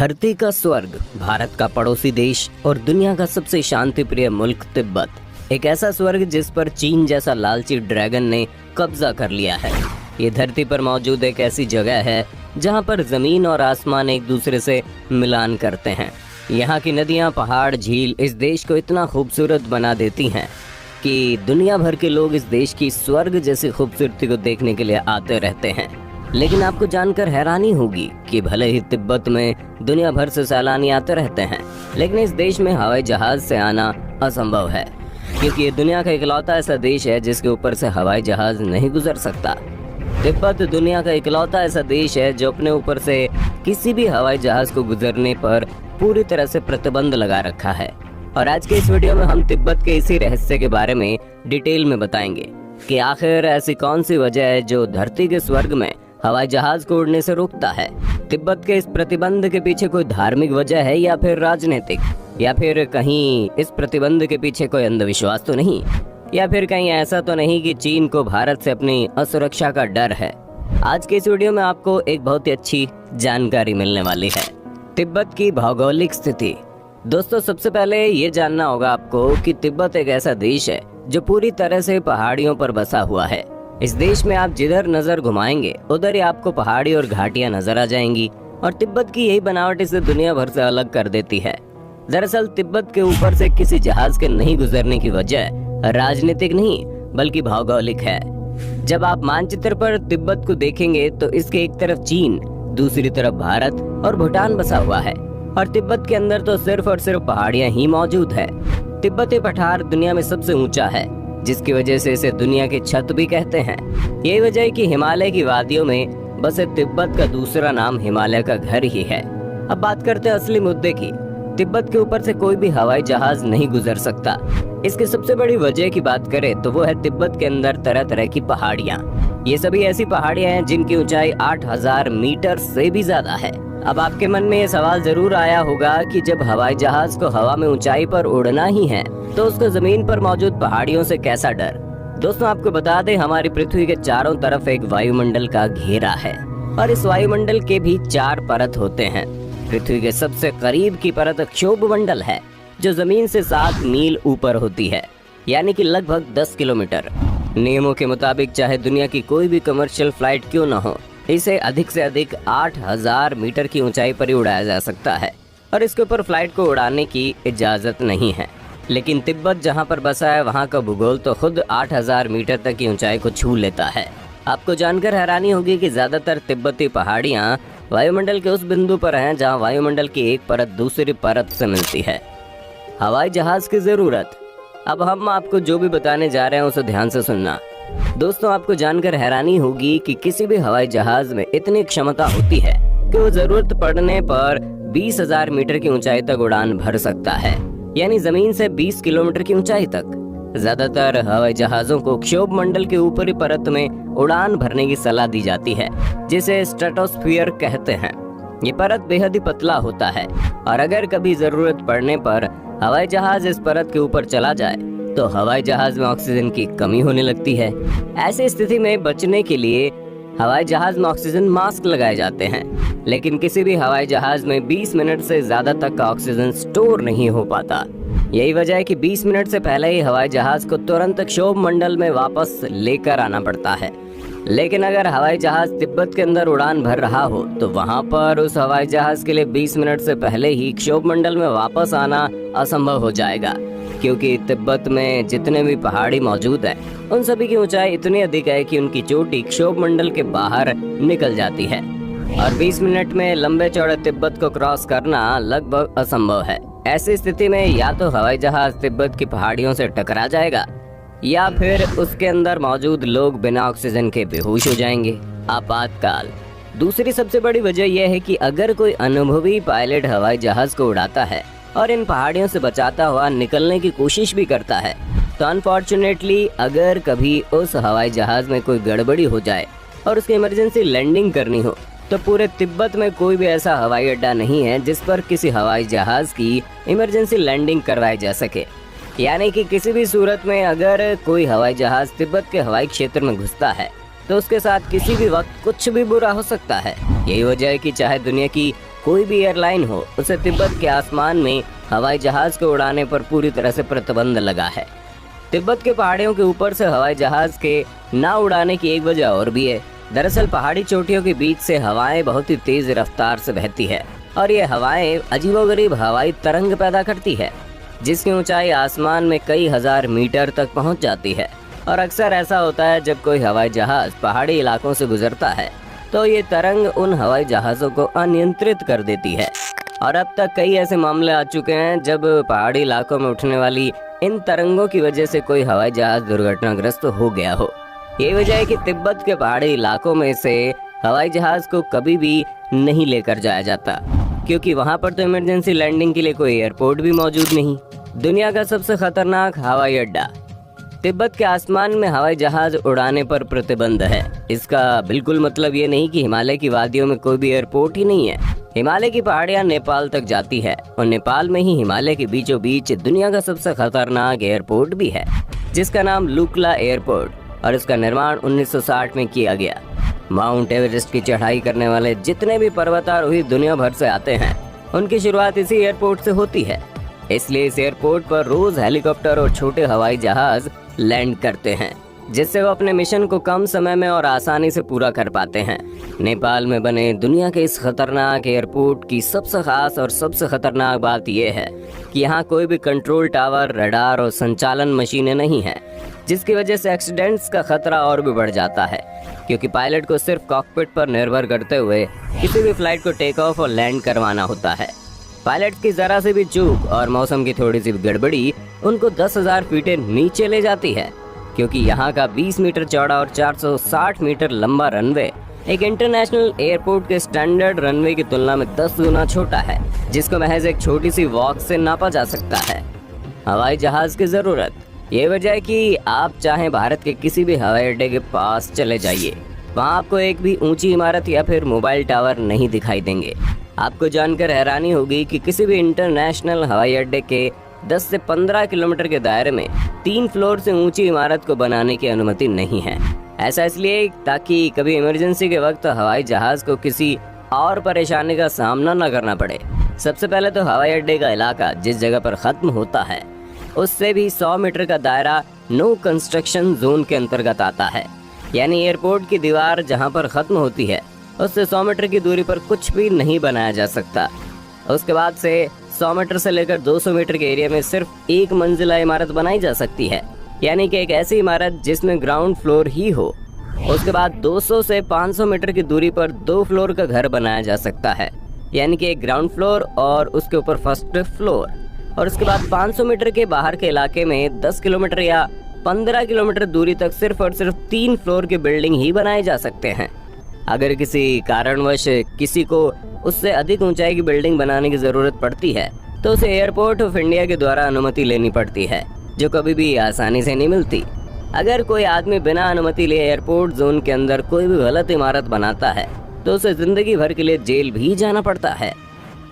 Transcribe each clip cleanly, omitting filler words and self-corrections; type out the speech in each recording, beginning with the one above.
धरती का स्वर्ग, भारत का पड़ोसी देश और दुनिया का सबसे शांति प्रिय मुल्क तिब्बत। एक ऐसा स्वर्ग जिस पर चीन जैसा लालची ड्रैगन ने कब्जा कर लिया है। ये धरती पर मौजूद एक ऐसी जगह है जहां पर जमीन और आसमान एक दूसरे से मिलान करते हैं। यहाँ की नदियाँ, पहाड़, झील इस देश को इतना खूबसूरत बना देती हैं कि दुनिया भर के लोग इस देश की स्वर्ग जैसी खूबसूरती को देखने के लिए आते रहते हैं। लेकिन आपको जानकर हैरानी होगी कि भले ही तिब्बत में दुनिया भर से सैलानी आते रहते हैं, लेकिन इस देश में हवाई जहाज से आना असंभव है, क्योंकि ये दुनिया का इकलौता ऐसा देश है जिसके ऊपर से हवाई जहाज नहीं गुजर सकता। तिब्बत दुनिया का इकलौता ऐसा देश है जो अपने ऊपर से किसी भी हवाई जहाज को गुजरने पर पूरी तरह से प्रतिबंध लगा रखा है। और आज के इस वीडियो में हम तिब्बत के इसी रहस्य के बारे में डिटेल में बताएंगे कि आखिर ऐसी कौन सी वजह है जो धरती के स्वर्ग में हवाई जहाज को उड़ने से रोकता है। तिब्बत के इस प्रतिबंध के पीछे कोई धार्मिक वजह है या फिर राजनीतिक, या फिर कहीं इस प्रतिबंध के पीछे कोई अंधविश्वास तो नहीं, या फिर कहीं ऐसा तो नहीं कि चीन को भारत से अपनी असुरक्षा का डर है। आज के इस वीडियो में आपको एक बहुत ही अच्छी जानकारी मिलने वाली है। तिब्बत की भौगोलिक स्थिति। दोस्तों, सबसे पहले ये जानना होगा आपको कि तिब्बत एक ऐसा देश है जो पूरी तरह से पहाड़ियों पर बसा हुआ है। इस देश में आप जिधर नजर घुमाएंगे उधर ही आपको पहाड़ी और घाटियां नजर आ जाएंगी, और तिब्बत की यही बनावट इसे दुनिया भर से अलग कर देती है। दरअसल तिब्बत के ऊपर से किसी जहाज के नहीं गुजरने की वजह राजनीतिक नहीं बल्कि भौगोलिक है। जब आप मानचित्र पर तिब्बत को देखेंगे तो इसके एक तरफ चीन, दूसरी तरफ भारत और भूटान बसा हुआ है, और तिब्बत के अंदर तो सिर्फ और सिर्फ पहाड़ियां ही मौजूद है। तिब्बती पठार दुनिया में सबसे ऊंचा है, जिसकी वजह से इसे दुनिया की छत भी कहते हैं। यही वजह है कि हिमालय की वादियों में बसे तिब्बत का दूसरा नाम हिमालय का घर ही है। अब बात करते हैं असली मुद्दे की। तिब्बत के ऊपर से कोई भी हवाई जहाज नहीं गुजर सकता। इसकी सबसे बड़ी वजह की बात करें तो वो है तिब्बत के अंदर तरह तरह की पहाड़ियाँ। ये सभी ऐसी पहाड़ियाँ हैं जिनकी ऊंचाई 8000 मीटर से भी ज्यादा है। अब आपके मन में ये सवाल जरूर आया होगा कि जब हवाई जहाज को हवा में ऊंचाई पर उड़ना ही है तो उसको जमीन पर मौजूद पहाड़ियों से कैसा डर। दोस्तों, आपको बता दें, हमारी पृथ्वी के चारों तरफ एक वायुमंडल का घेरा है, और इस वायुमंडल के भी 4 परत होते हैं। पृथ्वी के सबसे करीब की परत क्षोभ मंडल है, जो जमीन से 7 मील ऊपर होती है, यानी कि लगभग 10 किलोमीटर। नियमों के मुताबिक चाहे दुनिया की कोई भी कमर्शियल फ्लाइट क्यों न हो, इसे अधिक से अधिक 8000 मीटर की ऊंचाई पर ही उड़ाया जा सकता है, और इसके ऊपर फ्लाइट को उड़ाने की इजाजत नहीं है। लेकिन तिब्बत जहां पर बसा है वहां का भूगोल तो खुद 8000 मीटर तक की ऊंचाई को छू लेता है। आपको जानकर हैरानी होगी कि ज्यादातर तिब्बती पहाड़ियां वायुमंडल के उस बिंदु पर हैं जहां वायुमंडल की एक परत दूसरी परत से मिलती है। हवाई जहाज की जरूरत। अब हम आपको जो भी बताने जा रहे हैं उसे ध्यान से सुनना। दोस्तों, आपको जानकर हैरानी होगी कि किसी भी हवाई जहाज में इतनी क्षमता होती है कि वो जरूरत पड़ने पर 20,000 मीटर की ऊंचाई तक उड़ान भर सकता है, यानी जमीन से 20 किलोमीटर की ऊंचाई तक। ज्यादातर हवाई जहाजों को क्षोभ मंडल के ऊपरी परत में उड़ान भरने की सलाह दी जाती है, जिसे स्ट्रेटोस्फीयर कहते हैं। ये परत बेहद ही पतला होता है, और अगर कभी जरूरत पड़ने पर हवाई जहाज इस परत के ऊपर चला जाए तो हवाई जहाज में ऑक्सीजन की कमी होने लगती है। ऐसी स्थिति में बचने के लिए हवाई जहाज में ऑक्सीजन मास्क लगाए जाते हैं, लेकिन किसी भी हवाई जहाज में 20 मिनट से ज्यादा तक का ऑक्सीजन स्टोर नहीं हो पाता। यही वजह है कि 20 मिनट से पहले ही हवाई जहाज को तुरंत क्षोभ मंडल में वापस लेकर आना पड़ता है। लेकिन अगर हवाई जहाज तिब्बत के अंदर उड़ान भर रहा हो तो वहां पर उस हवाई जहाज के लिए 20 मिनट से पहले ही क्षोभ मंडल में वापस आना असंभव हो जाएगा, क्योंकि तिब्बत में जितने भी पहाड़ी मौजूद हैं उन सभी की ऊंचाई इतनी अधिक है कि उनकी चोटी क्षोभ मंडल के बाहर निकल जाती है, और 20 मिनट में लंबे चौड़े तिब्बत को क्रॉस करना लगभग असंभव है। ऐसी स्थिति में या तो हवाई जहाज तिब्बत की पहाड़ियों से टकरा जाएगा, या फिर उसके अंदर मौजूद लोग बिना ऑक्सीजन के बेहोश हो जाएंगे। आपातकाल। दूसरी सबसे बड़ी वजह यह है कि अगर कोई अनुभवी पायलट हवाई जहाज को उड़ाता है और इन पहाड़ियों से बचाता हुआ निकलने की कोशिश भी करता है, तो अनफॉर्चुनेटली अगर कभी उस हवाई जहाज में कोई गड़बड़ी हो जाए और उसकी इमरजेंसी लैंडिंग करनी हो, तो पूरे तिब्बत में कोई भी ऐसा हवाई अड्डा नहीं है जिस पर किसी हवाई जहाज की इमरजेंसी लैंडिंग करवाई जा सके। यानी कि किसी भी सूरत में अगर कोई हवाई जहाज तिब्बत के हवाई क्षेत्र में घुसता है तो उसके साथ किसी भी वक्त कुछ भी बुरा हो सकता है। यही वजह है कि चाहे दुनिया की कोई भी एयरलाइन हो, उसे तिब्बत के आसमान में हवाई जहाज को उड़ाने पर पूरी तरह से प्रतिबंध लगा है। तिब्बत के पहाड़ियों के ऊपर से हवाई जहाज के ना उड़ाने की एक वजह और भी है। दरअसल पहाड़ी चोटियों के बीच से हवाएं बहुत ही तेज रफ्तार से बहती है और ये हवाएं अजीबोगरीब हवाई तरंग पैदा करती है, जिसकी ऊंचाई आसमान में कई हजार मीटर तक पहुंच जाती है। और अक्सर ऐसा होता है जब कोई हवाई जहाज पहाड़ी इलाकों से गुजरता है तो ये तरंग उन हवाई जहाज़ों को अनियंत्रित कर देती है। और अब तक कई ऐसे मामले आ चुके हैं जब पहाड़ी इलाकों में उठने वाली इन तरंगों की वजह से कोई हवाई जहाज दुर्घटनाग्रस्त हो गया हो। ये वजह है कि तिब्बत के पहाड़ी इलाकों में से हवाई जहाज को कभी भी नहीं लेकर जाया जाता, क्योंकि वहाँ पर तो इमरजेंसी लैंडिंग के लिए कोई एयरपोर्ट भी मौजूद नहीं। दुनिया का सबसे खतरनाक हवाई अड्डा। तिब्बत के आसमान में हवाई जहाज उड़ाने पर प्रतिबंध है। इसका बिल्कुल मतलब ये नहीं कि हिमालय की वादियों में कोई भी एयरपोर्ट ही नहीं है। हिमालय की पहाड़ियाँ नेपाल तक जाती है और नेपाल में ही हिमालय के बीचों बीच दुनिया का सबसे खतरनाक एयरपोर्ट भी है, जिसका नाम लुकला एयरपोर्ट, और इसका निर्माण 1960 में किया गया। माउंट एवरेस्ट की चढ़ाई करने वाले जितने भी पर्वतारोही दुनिया भर से आते हैं, उनकी शुरुआत इसी एयरपोर्ट से होती है। इसलिए इस एयरपोर्ट पर रोज हेलीकॉप्टर और छोटे हवाई जहाज लैंड करते हैं, जिससे वो अपने मिशन को कम समय में और आसानी से पूरा कर पाते हैं। नेपाल में बने दुनिया के इस खतरनाक एयरपोर्ट की सबसे खास और सबसे खतरनाक बात यह है कि यहाँ कोई भी कंट्रोल टावर, रडार और संचालन मशीनें नहीं हैं, जिसकी वजह से एक्सीडेंट्स का खतरा और भी बढ़ जाता है, क्योंकि पायलट को सिर्फ कॉकपिट पर निर्भर करते हुए किसी भी फ्लाइट को टेक ऑफ और लैंड करवाना होता है। पायलट की जरा से भी चूक और मौसम की थोड़ी सी गड़बड़ी उनको 10,000 फीट नीचे ले जाती है, क्योंकि यहाँ का 20 मीटर चौड़ा और 460 मीटर लंबा रनवे एक इंटरनेशनल एयरपोर्ट के स्टैंडर्ड रनवे की तुलना में 10 गुना छोटा है, जिसको महज एक छोटी सी वॉक से नापा जा सकता है। हवाई जहाज की जरूरत। ये वजह है कि आप चाहे भारत के किसी भी हवाई अड्डे के पास चले जाइए, वहाँ आपको एक भी ऊंची इमारत या फिर मोबाइल टावर नहीं दिखाई देंगे। आपको जानकर हैरानी होगी कि किसी भी इंटरनेशनल हवाई अड्डे के 10 से 15 किलोमीटर के दायरे में 3 फ्लोर से ऊंची इमारत को बनाने की अनुमति नहीं है। ऐसा इसलिए ताकि कभी इमरजेंसी के वक्त हवाई जहाज को किसी और परेशानी का सामना न करना पड़े। सबसे पहले तो हवाई अड्डे का इलाका जिस जगह पर खत्म होता है, उससे भी 100 मीटर का दायरा नो कंस्ट्रक्शन जोन के अंतर्गत आता है। यानी एयरपोर्ट की दीवार जहां पर खत्म होती है, उससे 100 मीटर की दूरी पर कुछ भी नहीं बनाया जा सकता। उसके बाद से 100 मीटर से लेकर 200 मीटर के एरिया में सिर्फ एक मंजिला इमारत बनाई जा सकती है, यानी कि एक ऐसी इमारत जिसमें ग्राउंड फ्लोर ही हो। उसके बाद 200 से 500 मीटर की दूरी पर 2 फ्लोर का घर बनाया जा सकता है, यानी कि एक ग्राउंड फ्लोर और उसके ऊपर फर्स्ट फ्लोर। और उसके बाद 500 मीटर के बाहर के इलाके में 10 किलोमीटर या 15 किलोमीटर दूरी तक सिर्फ और सिर्फ 3 फ्लोर के बिल्डिंग ही बनाए जा सकते हैं। अगर किसी कारणवश किसी को उससे अधिक ऊंचाई की बिल्डिंग बनाने की जरूरत पड़ती है तो उसे एयरपोर्ट ऑफ इंडिया के द्वारा अनुमति लेनी पड़ती है, जो कभी भी आसानी से नहीं मिलती। अगर कोई आदमी बिना अनुमति लिए एयरपोर्ट जोन के अंदर कोई भी गलत इमारत बनाता है तो उसे जिंदगी भर के लिए जेल भी जाना पड़ता है।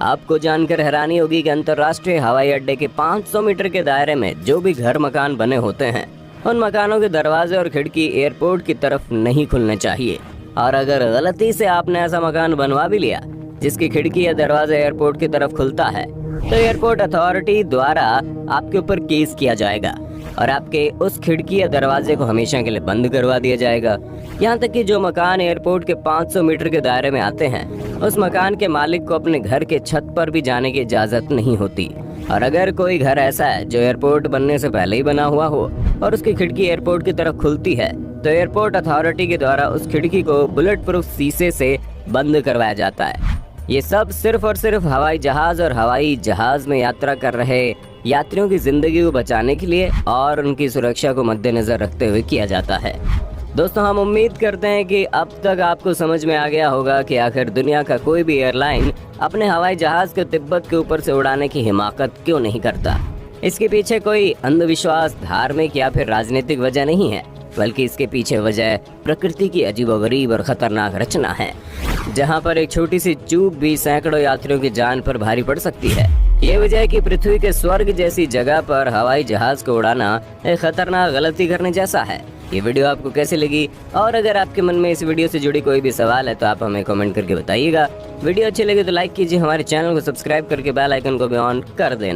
आपको जानकर हैरानी होगी कि अंतर्राष्ट्रीय हवाई अड्डे के 500 मीटर के दायरे में जो भी घर मकान बने होते हैं, उन मकानों के दरवाजे और खिड़की एयरपोर्ट की तरफ नहीं खुलने चाहिए। और अगर गलती से आपने ऐसा मकान बनवा भी लिया जिसकी खिड़की या दरवाजा एयरपोर्ट की तरफ खुलता है, तो एयरपोर्ट अथॉरिटी द्वारा आपके ऊपर केस किया जाएगा और आपके उस खिड़की या दरवाजे को हमेशा के लिए बंद करवा दिया जाएगा। यहाँ तक कि जो मकान एयरपोर्ट के 500 मीटर के दायरे में आते हैं, उस मकान के मालिक को अपने घर के छत पर भी जाने की इजाजत नहीं होती। और अगर कोई घर ऐसा है जो एयरपोर्ट बनने से पहले ही बना हुआ हो और उसकी खिड़की एयरपोर्ट की तरफ खुलती है, तो एयरपोर्ट अथॉरिटी के द्वारा उस खिड़की को बुलेट प्रूफ शीशे से बंद करवाया जाता है। ये सब सिर्फ और सिर्फ हवाई जहाज और हवाई जहाज में यात्रा कर रहे यात्रियों की जिंदगी को बचाने के लिए और उनकी सुरक्षा को मद्देनजर रखते हुए किया जाता है। दोस्तों, हम उम्मीद करते हैं कि अब तक आपको समझ में आ गया होगा कि आखिर दुनिया का कोई भी एयरलाइन अपने हवाई जहाज को तिब्बत के ऊपर से उड़ाने की हिमाकत क्यों नहीं करता। इसके पीछे कोई अंधविश्वास, धार्मिक या फिर राजनीतिक वजह नहीं है, बल्कि इसके पीछे वजह प्रकृति की अजीबोगरीब और खतरनाक रचना है, जहां पर एक छोटी सी चूक भी सैकड़ों यात्रियों की जान पर भारी पड़ सकती है। ये वजह है कि पृथ्वी के स्वर्ग जैसी जगह पर हवाई जहाज को उड़ाना एक खतरनाक गलती करने जैसा है। ये वीडियो आपको कैसी लगी, और अगर आपके मन में इस वीडियो से जुड़ी कोई भी सवाल है तो आप हमें कमेंट करके बताइएगा। वीडियो अच्छी लगे तो लाइक कीजिए, हमारे चैनल को सब्सक्राइब करके बेल आइकन को भी ऑन कर देना।